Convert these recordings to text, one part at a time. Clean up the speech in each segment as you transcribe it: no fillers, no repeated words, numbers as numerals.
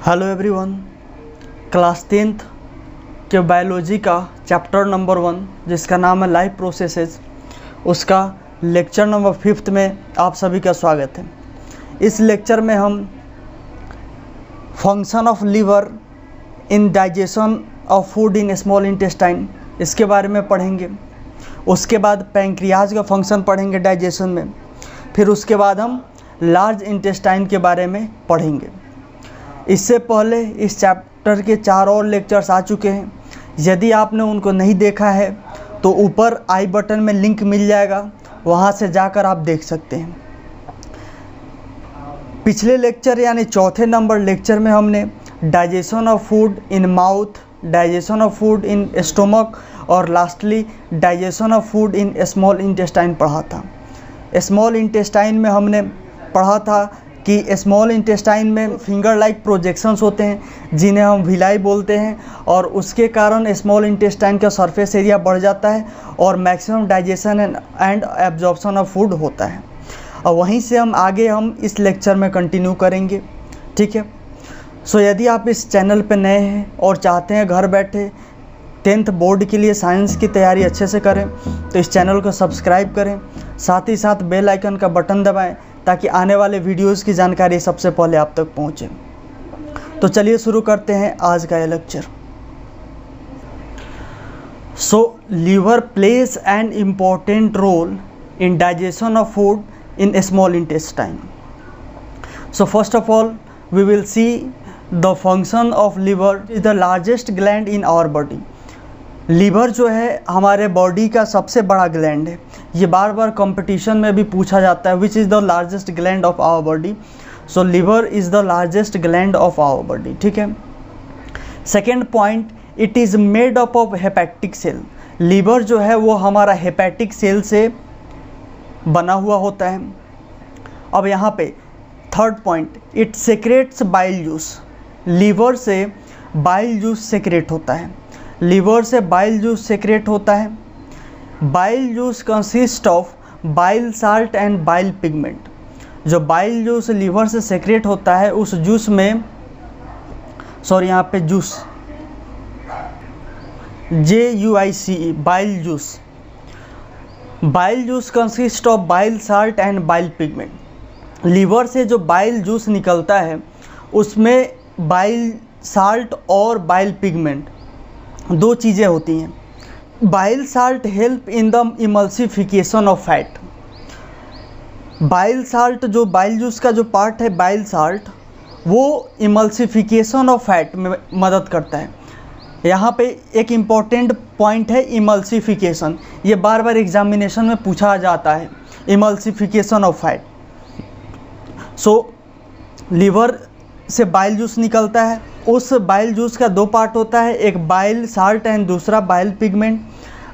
Hello everyone, class 10th के biology का chapter number 1 जिसका नाम है लाइफ प्रोसेसेस, उसका लेक्चर नंबर 5 में आप सभी का स्वागत है। इस लेक्चर में हम function of liver in digestion of food in small intestine इसके बारे में पढ़ेंगे। उसके बाद पैंक्रियाज का फंक्शन पढ़ेंगे डाइजेशन में। फिर उसके बाद हम लार्ज इंटेस्टाइन के बारे में पढ़ेंगे। इससे पहले इस चैप्टर के 4 और लेक्चर्स आ चुके हैं। यदि आपने उनको नहीं देखा है तो ऊपर आई बटन में लिंक मिल जाएगा, वहाँ से जाकर आप देख सकते हैं। पिछले लेक्चर यानी चौथे नंबर लेक्चर में हमने digestion of food in mouth, digestion of food in stomach और lastly digestion of food in small intestine पढ़ा था। स्मॉल इंटेस्टाइन में हमने पढ़ा था कि स्मॉल इंटेस्टाइन में फिंगर लाइक प्रोजेक्शंस होते हैं जिन्हें हम विलाई बोलते हैं, और उसके कारण स्मॉल इंटेस्टाइन का सरफेस एरिया बढ़ जाता है और maximum digestion and absorption of food होता है। और वहीं से हम इस लेक्चर में कंटिन्यू करेंगे, ठीक है। सो यदि आप इस चैनल पे नए हैं और चाहते हैं घर बैठे 10th बोर्ड के लिए साइंस की तैयारी अच्छे से करें तो इस चैनल को सब्सक्राइब करें, साथ ही साथ बेल आइकन का बटन दबाएं ताकि आने वाले वीडियोस की जानकारी सबसे पहले आप तक पहुंचे। तो चलिए शुरू करते हैं आज का ये lecture. So liver plays an important role in digestion of food in small intestine. So first of all we will see the function of liver is the largest gland in our body. Liver जो है हमारे body का सबसे बड़ा gland है। ये बार बार competition में भी पूछा जाता है, which is the largest gland of our body. So liver is the largest gland of our body, ठीक है। Second point, it is made up of hepatic cell. Liver जो है वो हमारा हेपेटिक सेल से बना हुआ होता है। अब यहाँ पे third point, it secretes bile juice. Liver से बाइल जूस सेक्रेट होता है। लीवर से बाइल जूस सेक्रेट होता है। Bile juice consist of bile salt and bile pigment. जो बाइल जूस लीवर से सेक्रेट होता है उस जूस में, यहाँ पे juice JUICE, bile juice. Bile juice consist of bile salt and bile pigment. Liver से जो बाइल जूस निकलता है उसमें बाइल साल्ट और बाइल पिगमेंट दो चीज़ें होती हैं। Bile salt help in the emulsification of fat. Bile salt, जो बाइल जूस का जो पार्ट है बाइल साल्ट, वो इमल्सिफिकेशन ऑफ फैट में मदद करता है। यहाँ पे एक इम्पॉर्टेंट पॉइंट है इमल्सिफिकेशन। ये बार बार एग्जामिनेशन में पूछा जाता है, emulsification of fat. So liver से बाइल जूस निकलता है। उस बाइल जूस का दो पार्ट होता है, एक बाइल साल्ट एंड दूसरा बाइल पिगमेंट।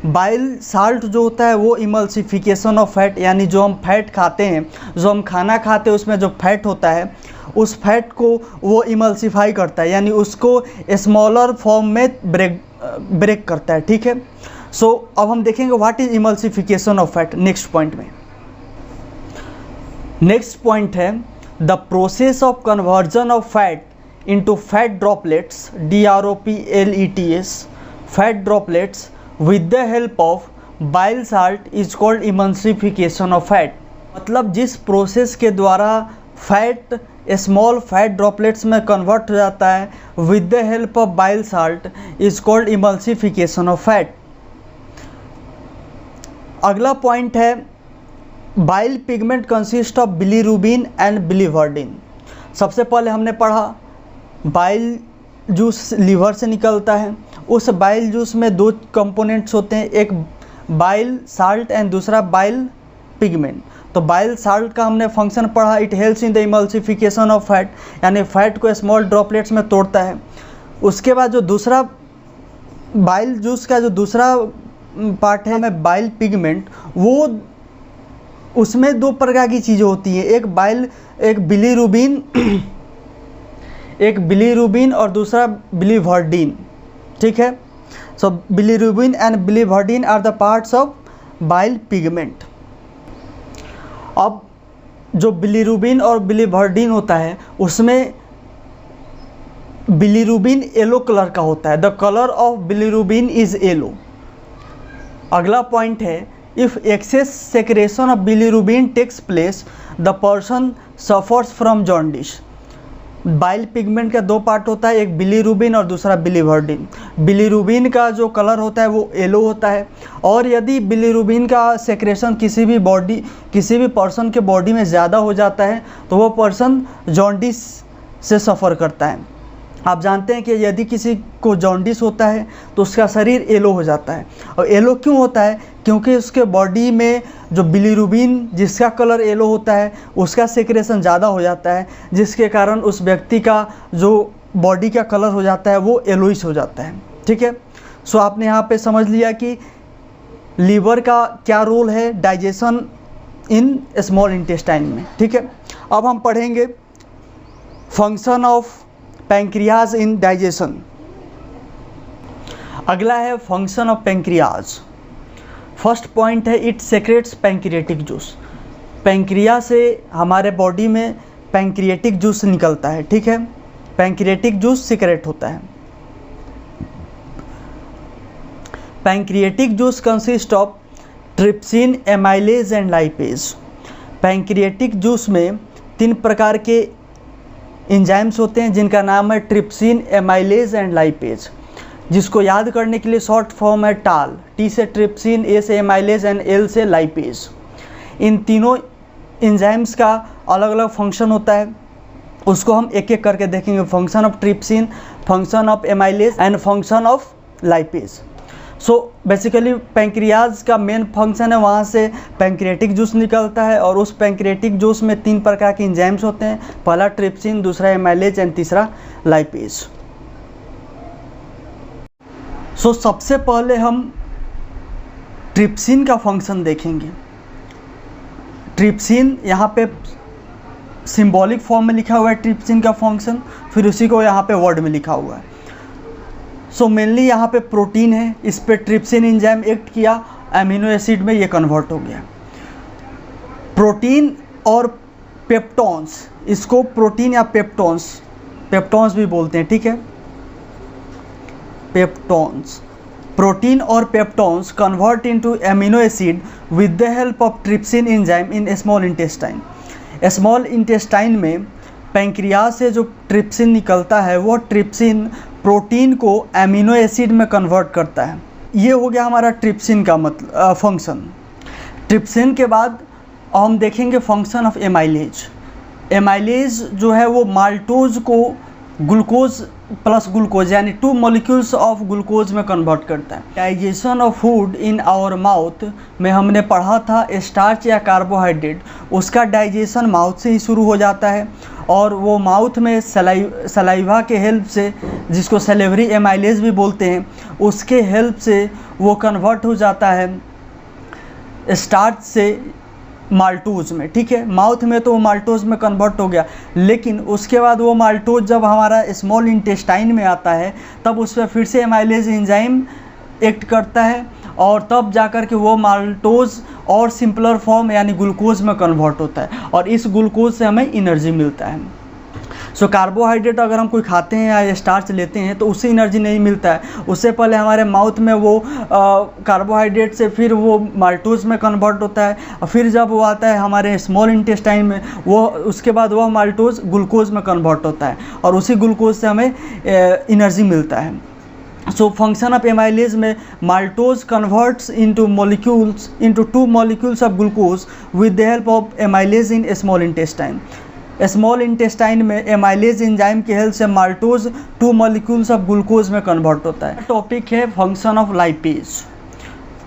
बाइल साल्ट जो होता है वो इमल्सिफिकेशन ऑफ फैट, यानी जो हम फैट खाते हैं, जो हम खाना खाते हैं उसमें जो फैट होता है उस फैट को वो इमल्सिफाई करता है, यानी उसको स्मॉलर फॉर्म में ब्रेक करता है, ठीक है। सो अब हम देखेंगे what is emulsification of fat next point में। नेक्स्ट पॉइंट है the process of conversion of fat into fat droplets, DROPLETS, fat droplets with the help of bile salt is called emulsification of fat। मतलब जिस process के द्वारा fat small fat droplets में convert हो जाता है with the help of bile salt is called emulsification of fat. अगला point है bile pigment consist of bilirubin and biliverdin. सबसे पहले हमने पढ़ा बाइल जूस लीवर से निकलता है। उस बाइल जूस में दो कंपोनेंट्स होते हैं, एक बाइल साल्ट एंड दूसरा बाइल पिगमेंट। तो बाइल साल्ट का हमने फंक्शन पढ़ा, it helps in the emulsification of fat, यानी फैट को स्मॉल ड्रॉपलेट्स में तोड़ता है। उसके बाद जो दूसरा बाइल जूस का जो दूसरा पार्ट है में बाइल पिगमेंट, वो उसमें दो प्रकार की चीज़ें होती हैं, एक बिलीरुबिन और दूसरा बिलीवर्डिन, ठीक है। So bilirubin and biliverdin are the parts of bile pigment. अब जो बिलीरुबिन और बिलीवर्डिन होता है उसमें बिलीरुबिन येलो कलर का होता है। The colour of bilirubin is yellow. अगला पॉइंट है, if excess secretion of bilirubin takes place the person suffers from jaundice. Bile pigment का दो पार्ट होता है, एक बिलीरुबिन और दूसरा बिलीवर्डिन। बिलीरुबिन का जो कलर होता है वो येलो होता है, और यदि बिलीरुबिन का सेक्रेशन किसी भी पर्सन के बॉडी में ज़्यादा हो जाता है तो वो पर्सन जॉन्डिस से सफ़र करता है। आप जानते हैं कि यदि किसी को जॉन्डिस होता है तो उसका शरीर येलो हो जाता है। और येलो क्यों होता है? क्योंकि उसके बॉडी में जो बिलीरुबिन जिसका कलर येलो होता है उसका सेक्रेशन ज़्यादा हो जाता है, जिसके कारण उस व्यक्ति का जो बॉडी का कलर हो जाता है वो येलोइश हो जाता है। ठीक है, सो आपने यहाँ पे समझ लिया कि लीवर का क्या रोल है डाइजेशन इन स्मॉल इंटेस्टाइन में। ठीक है, अब हम पढ़ेंगे function of pancreas in digestion. अगला है function of pancreas. First point है, it secretes pancreatic juice. Pancreas से हमारे बॉडी में पैंक्रियाटिक जूस निकलता है। ठीक है, पैंक्रियाटिक जूस सीक्रेट होता है। Pancreatic juice consist of trypsin, amylase and lipase. Pancreatic juice में 3 प्रकार के एंजाइम्स होते हैं जिनका नाम है ट्रिप्सिन, एमाइलेज एंड लाइपेज, जिसको याद करने के लिए शॉर्ट फॉर्म है टाल। टी से ट्रिप्सिन, ए से एमाइलेज एंड एल से लाइपेज। इन तीनों एंजाइम्स का अलग अलग फंक्शन होता है, उसको हम एक एक करके देखेंगे। Function of trypsin, function of amylase and function of lipase. So basically pancreas का मेन फंक्शन है, वहाँ से पैंक्रियाटिक जूस निकलता है, और उस पैंक्रियाटिक जूस में 3 प्रकार के एंजाइम्स होते हैं, पहला ट्रिप्सिन, दूसरा एमाइलेज एंड तीसरा लाइपेज। सो सबसे पहले हम ट्रिप्सिन का फंक्शन देखेंगे। ट्रिप्सिन यहाँ पे सिंबॉलिक फॉर्म में लिखा हुआ है ट्रिप्सिन का फंक्शन, फिर उसी को यहाँ पे वर्ड में लिखा हुआ है। सो मेनली यहाँ पे प्रोटीन है, इस पे ट्रिप्सिन एंजाइम एक्ट किया, अमीनो एसिड में ये कन्वर्ट हो गया। प्रोटीन और पेप्टॉन्स, इसको प्रोटीन या पेप्टॉन्स भी बोलते हैं। ठीक है, पेप्टॉन्स, प्रोटीन और peptones convert into amino acid with the help of trypsin enzyme in small intestine. Small intestine में पैंक्रियाज से जो ट्रिप्सिन निकलता है वो ट्रिप्सिन प्रोटीन को अमीनो एसिड में कन्वर्ट करता है। ये हो गया हमारा ट्रिप्सिन का मतलब फंक्शन। ट्रिप्सिन के बाद हम देखेंगे फंक्शन ऑफ एमाइलेज। एमाइलेज जो है वो माल्टोज को ग्लूकोज प्लस ग्लूकोज यानी 2 मॉलिक्यूल्स ऑफ ग्लूकोज में कन्वर्ट करता है। Digestion of food in our mouth में हमने पढ़ा था स्टार्च या कार्बोहाइड्रेट, उसका डाइजेशन माउथ से ही शुरू हो जाता है, और वो माउथ में सलाइवा के हेल्प से, जिसको सेलेवरी एमाइलेज भी बोलते हैं, उसके हेल्प से वो कन्वर्ट हो जाता है स्टार्च से माल्टोज में। ठीक है, माउथ में तो वो माल्टोज में कन्वर्ट हो गया, लेकिन उसके बाद वो माल्टोज जब हमारा स्मॉल इंटेस्टाइन में आता है तब उस पर फिर से एमाइलेज एंजाइम एक्ट करता है, और तब जाकर के वो माल्टोज और सिंपलर फॉर्म यानी ग्लूकोज में कन्वर्ट होता है, और इस ग्लूकोज से हमें एनर्जी मिलता है। सो कार्बोहाइड्रेट अगर हम कोई खाते हैं या स्टार्च लेते हैं तो उससे एनर्जी नहीं मिलता है, उससे पहले हमारे माउथ में वो कार्बोहाइड्रेट से फिर वो माल्टोज में कन्वर्ट होता है, और फिर जब वो आता है हमारे स्मॉल इंटेस्टाइन में वो उसके बाद वो माल्टोज ग्लूकोज में कन्वर्ट होता है, और उसी ग्लूकोज से हमें एनर्जी मिलता है। सो फंक्शन ऑफ एमाइलेज में maltose converts into 2 molecules of glucose with the help of amylase in small intestine. Small intestine में एमाइलेज एंजाइम की हेल्प से माल्टोज 2 मॉलिक्यूल्स ऑफ ग्लूकोज में कन्वर्ट होता है। टॉपिक है function of lipase.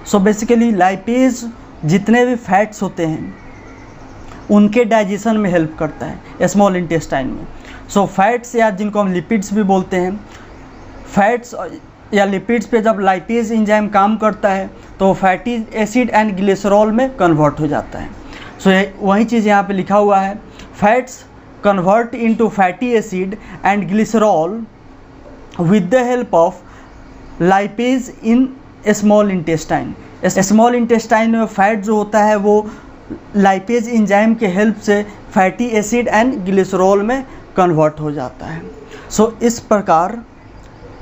So basically lipase जितने भी fats होते हैं उनके डाइजेशन में हेल्प करता है स्मॉल इंटेस्टाइन में। सो फैट्स या जिनको हम लिपिड्स भी बोलते हैं, फैट्स या लिपिड्स पे जब लाइपेज एंजाइम काम करता है तो फैटी एसिड एंड ग्लिसरॉल में कन्वर्ट हो जाता है। सो वही चीज़ यहाँ पे लिखा हुआ है, fats convert into fatty acid and glycerol with the help of lipase in small intestine. Small intestine में फैट जो होता है वो लाइपेज एंजाइम के हेल्प से फैटी एसिड एंड ग्लिसरॉल में कन्वर्ट हो जाता है। सो इस प्रकार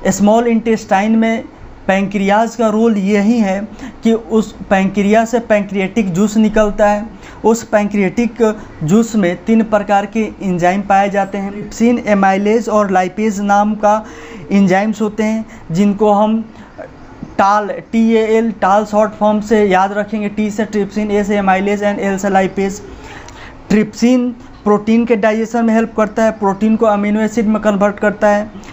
स्मॉल इंटेस्टाइन में पैंक्रियाज का रोल यही है कि उस पैंक्रिया से पैंक्रियाटिक जूस निकलता है। उस पैंक्रियाटिक जूस में 3 प्रकार के एंजाइम पाए जाते हैं। ट्रिप्सिन, एमाइलेज और लाइपेज नाम का एंजाइम्स होते हैं, जिनको हम टाल TAL टाल शॉर्ट फॉर्म से याद रखेंगे। T से ट्रिप्सिन, A से एमाइलेज एंड L से लाइपेज। ट्रिप्सिन प्रोटीन के डाइजेशन में हेल्प करता है, प्रोटीन को अमीनो एसिड में कन्वर्ट करता है।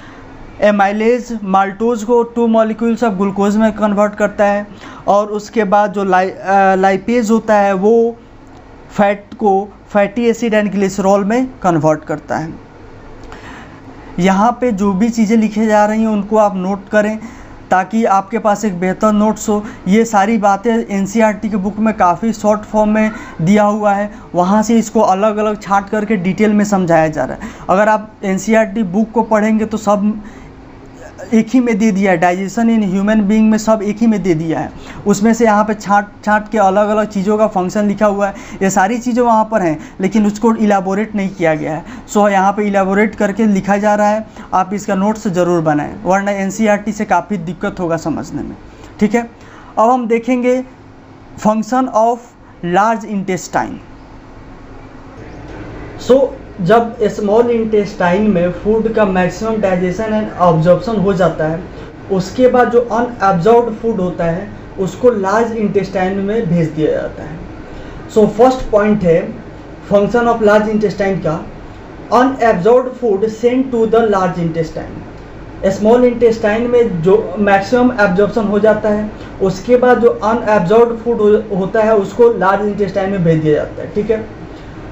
एमाइलेज माल्टोज को 2 मॉलिक्यूल्स ऑफ ग्लूकोज में कन्वर्ट करता है। और उसके बाद जो लाइपेज होता है वो फैट को फैटी एसिड एंड ग्लिसरॉल में कन्वर्ट करता है। यहाँ पे जो भी चीज़ें लिखी जा रही हैं उनको आप नोट करें ताकि आपके पास एक बेहतर नोट्स हो। ये सारी बातें NCERT की बुक में काफ़ी शॉर्ट फॉर्म में दिया हुआ है, वहाँ से इसको अलग अलग छांट करके डिटेल में समझाया जा रहा है। अगर आप NCERT बुक को पढ़ेंगे तो सब एक ही में दे दिया है, डाइजेशन इन ह्यूमन बीइंग में सब एक ही में दे दिया है। उसमें से यहाँ पे छांट के अलग अलग चीज़ों का फंक्शन लिखा हुआ है। ये सारी चीज़ें वहाँ पर हैं लेकिन उसको इलाबोरेट नहीं किया गया है। सो यहाँ पे इलाबोरेट करके लिखा जा रहा है। आप इसका नोट्स ज़रूर बनाएं, वरना NCERT से काफ़ी दिक्कत होगा समझने में। ठीक है, अब हम देखेंगे फंक्शन ऑफ लार्ज इंटेस्टाइन। सो जब स्मॉल इंटेस्टाइन में फूड का मैक्सिमम डाइजेशन एंड ऑब्जॉर्प्शन हो जाता है, उसके बाद जो अनएब्जॉर्ब्ड फूड होता है उसको लार्ज इंटेस्टाइन में भेज दिया जाता है। सो फर्स्ट पॉइंट है फंक्शन ऑफ लार्ज इंटेस्टाइन का, unabsorbed food send to the large intestine. Small intestine में जो मैक्सिमम एब्जॉर्प्शन हो जाता है, उसके बाद जो अनएब्जॉर्ब्ड फूड होता है उसको लार्ज इंटेस्टाइन में भेज दिया जाता है। ठीक है,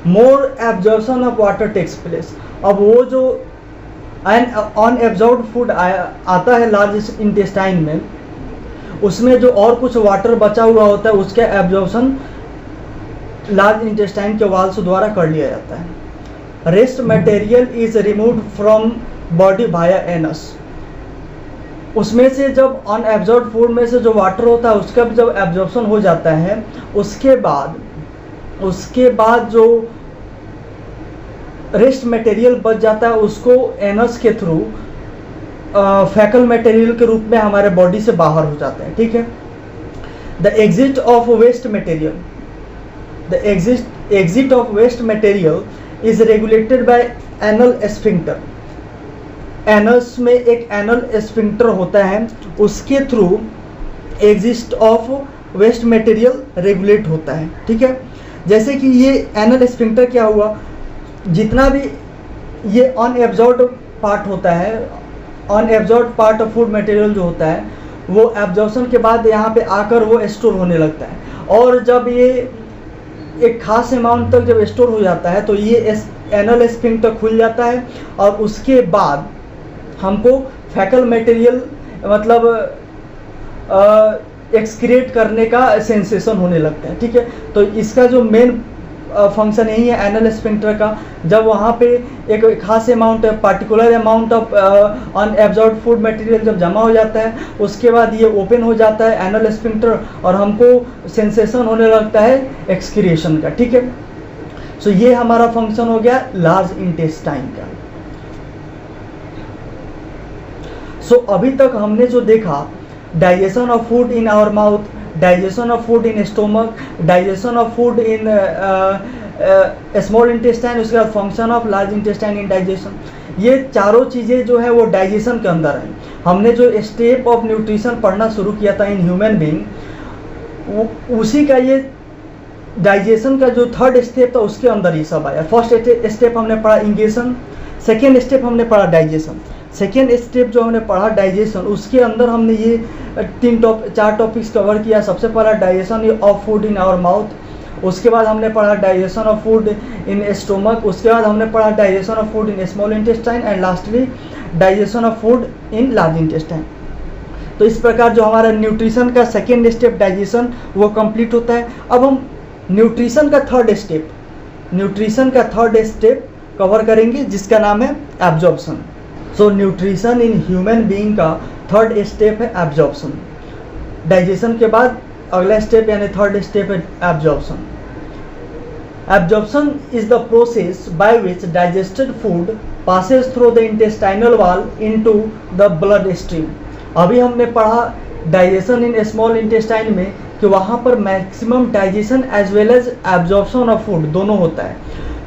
more absorption of water takes place. अब वो जो अनएब्जॉर्ब्ड फूड आता है लार्ज इंटेस्टाइन में, उसमें जो और कुछ वाटर बचा हुआ होता है उसका एब्जॉर्प्शन लार्ज इंटेस्टाइन के वाल्स द्वारा कर लिया जाता है। Rest material is removed from body via anus. उसमें से जब अनएब्जॉर्ब्ड फूड में से जो वाटर होता है उसका जब एब्जॉर्प्शन हो जाता है, उसके बाद जो रेस्ट मटेरियल बच जाता है उसको एनस के थ्रू फैकल मटेरियल के रूप में हमारे बॉडी से बाहर हो जाते हैं। ठीक है, the exit of waste material, the exit of waste material is regulated by anal sphincter. Anus में एक एनल स्फिंक्टर होता है, उसके through exit of waste material regulate होता है। ठीक है, जैसे कि ये एनल स्फिंक्टर क्या हुआ, जितना भी ये अनएब्जॉर्ब्ड पार्ट होता है, unabsorbed part of food material जो होता है वो एब्जॉर्प्शन के बाद यहाँ पे आकर वो स्टोर होने लगता है। और जब ये एक खास अमाउंट तक जब स्टोर हो जाता है तो ये एनल स्फिंक्टर खुल जाता है और उसके बाद हमको फैकल मटेरियल मतलब एक्सक्रीट करने का सेंसेशन होने लगता है। ठीक है, तो इसका जो मेन फंक्शन यही है एनल स्फिंक्टर का। जब वहाँ पे एक खास amount particular amount of unabsorbed food material जब जमा हो जाता है, उसके बाद ये ओपन हो जाता है एनल स्फिंक्टर और हमको सेंसेशन होने लगता है एक्सक्रिएशन का। ठीक है, सो ये हमारा फंक्शन हो गया लार्ज इंटेस्टाइन का। सो अभी तक हमने जो देखा, digestion of food in our mouth, digestion of food in stomach, digestion of food in small intestine, उसके बाद function of large intestine in digestion, ये चारों चीज़ें जो है वो डाइजेशन के अंदर हैं। हमने जो स्टेप ऑफ न्यूट्रिशन पढ़ना शुरू किया था इन ह्यूमन बीइंग, उसी का ये डाइजेशन का जो थर्ड स्टेप था उसके अंदर ये सब आया। फर्स्ट स्टेप हमने पढ़ा इंगेशन, सेकेंड स्टेप हमने पढ़ा डाइजेशन। सेकेंड स्टेप जो हमने पढ़ा डाइजेशन, उसके अंदर हमने ये 4 टॉपिक्स कवर किया। सबसे पहला digestion of food in our mouth, उसके बाद हमने पढ़ा digestion of food in stomach, उसके बाद हमने पढ़ा digestion of food in small intestine and lastly digestion of food in large intestine. तो इस प्रकार जो हमारा न्यूट्रिशन का सेकेंड स्टेप डाइजेशन वो कंप्लीट होता है। अब हम न्यूट्रिशन का थर्ड स्टेप कवर करेंगे जिसका नाम है absorption. So nutrition in human being का थर्ड स्टेप है एब्जॉर्प्शन। डाइजेशन के बाद अगला स्टेप यानी थर्ड स्टेप है absorption. Absorption is the process by which digested food passes through the intestinal wall into the blood stream. अभी हमने पढ़ा डाइजेशन इन स्मॉल इंटेस्टाइन में कि वहाँ पर maximum digestion as well as absorption of food दोनों होता है।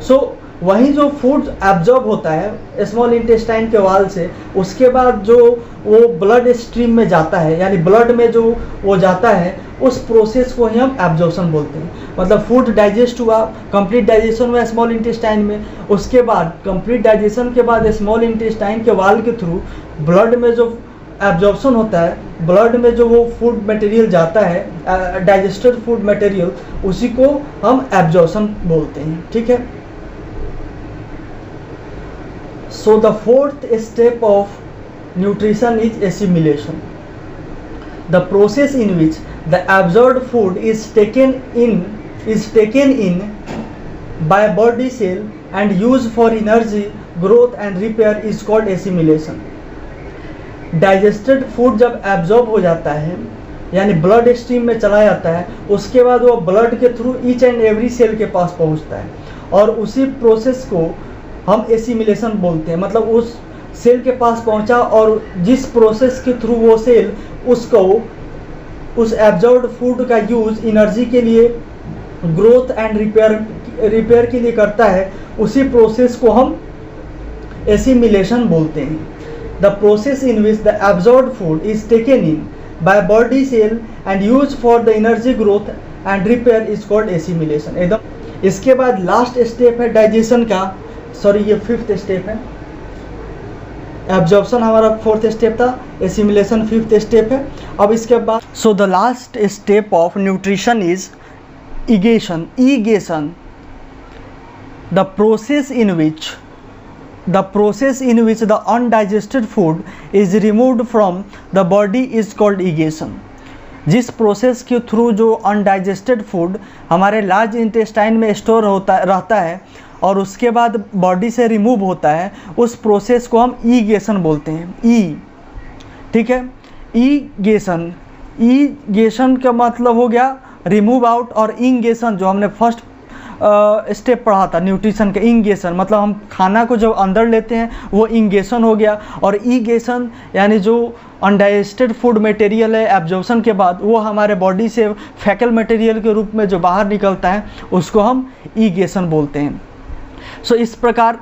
सो वहीं जो फूड एब्जॉर्ब होता है स्मॉल इंटेस्टाइन के वाल से, उसके बाद जो वो ब्लड स्ट्रीम में जाता है, यानी ब्लड में जो वो जाता है, उस प्रोसेस को ही हम एब्जॉर्प्शन बोलते हैं। मतलब फूड डाइजेस्ट हुआ, कंप्लीट डाइजेशन हुआ स्मॉल इंटेस्टाइन में, उसके बाद कंप्लीट डाइजेशन के बाद स्मॉल इंटेस्टाइन के वाल के थ्रू ब्लड में जो एब्जॉर्प्शन होता है, ब्लड में जो वो फूड मटेरियल जाता है, डाइजेस्टेड फूड मटेरियल, उसी को हम एब्जॉर्प्शन बोलते हैं। ठीक है। So the fourth step of nutrition is assimilation, the process in which the absorbed food is taken in by body cell and used for energy, growth and repair is called assimilation. Digested food जब absorb हो जाता है, यानी blood stream में चला जाता है, उसके बाद वो ब्लड के through each and every cell के पास पहुंचता है, और उसी प्रोसेस को हम एसिमिलेशन बोलते हैं। मतलब उस सेल के पास पहुंचा और जिस प्रोसेस के थ्रू वो सेल उसको उस एब्जॉर्ब्ड फूड का यूज़ एनर्जी के लिए, ग्रोथ एंड रिपेयर के लिए करता है, उसी प्रोसेस को हम एसिमिलेशन बोलते हैं। The process in which the absorbed food is taken in by body cell and use for the energy growth and repair is called assimilation. एकदम। इसके बाद लास्ट स्टेप है डाइजेशन का, सॉरी ये फिफ्थ स्टेप है। Absorption हमारा fourth step था, assimilation fifth step है। अब इसके बाद so the last step of nutrition is egestion. Egestion, the process in which the undigested food is removed from the body is called egestion. जिस process के through जो undigested food हमारे large intestine में store रहता है और उसके बाद बॉडी से रिमूव होता है, उस प्रोसेस को हम ईगेशन बोलते हैं। ई, ठीक है। ईगेशन का मतलब हो गया रिमूव आउट, और इंगेशन जो हमने फर्स्ट स्टेप पढ़ा था न्यूट्रिशन का, इंगेशन मतलब हम खाना को जब अंदर लेते हैं वो इंगेशन हो गया। और ईगेशन यानी जो अनडाइजेस्टेड फूड मटेरियल है एब्जॉर्प्शन के बाद वो हमारे बॉडी से फैकल मटेरियल के रूप में जो बाहर निकलता है, उसको हम ईगेशन बोलते हैं। सो इस प्रकार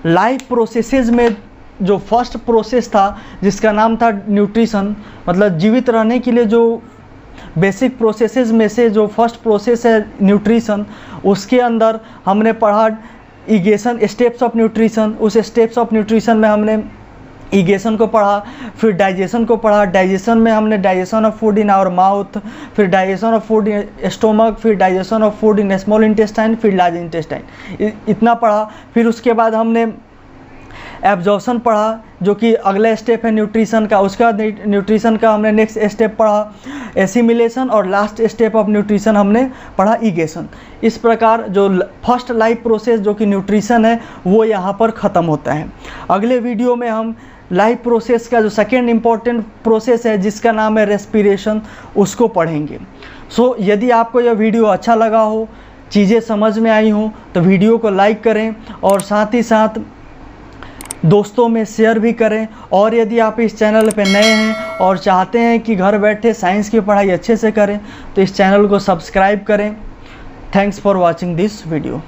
लाइफ प्रोसेसेस में जो फर्स्ट प्रोसेस था जिसका नाम था न्यूट्रिशन, मतलब जीवित रहने के लिए जो बेसिक प्रोसेसेस में से जो फर्स्ट प्रोसेस है न्यूट्रिशन, उसके अंदर हमने पढ़ा ईगेशन, स्टेप्स ऑफ न्यूट्रिशन। उस स्टेप्स ऑफ न्यूट्रिशन में हमने ईगेशन को पढ़ा, फिर डाइजेशन को पढ़ा। डाइजेशन में हमने digestion of food in our mouth, फिर digestion of food in stomach, फिर digestion of food in small intestine, फिर लार्ज इंटेस्टाइन, इतना पढ़ा। फिर उसके बाद हमने एब्जॉर्प्शन पढ़ा जो कि अगला स्टेप है न्यूट्रिशन का। उसके बाद न्यूट्रिशन का हमने नेक्स्ट स्टेप पढ़ा एसिमिलेशन, और लास्ट स्टेप ऑफ न्यूट्रिशन हमने पढ़ा ईगेशन। इस प्रकार जो फर्स्ट लाइफ प्रोसेस जो कि न्यूट्रिशन है वो यहाँ पर ख़त्म होता है। अगले वीडियो में हम लाइफ प्रोसेस का जो सेकेंड इम्पॉर्टेंट प्रोसेस है जिसका नाम है रेस्पिरेशन, उसको पढ़ेंगे। सो यदि आपको यह वीडियो अच्छा लगा हो, चीज़ें समझ में आई हो, तो वीडियो को लाइक करें और साथ ही साथ दोस्तों में शेयर भी करें। और यदि आप इस चैनल पर नए हैं और चाहते हैं कि घर बैठे साइंस की पढ़ाई अच्छे से करें, तो इस चैनल को सब्सक्राइब करें। Thanks for watching this video.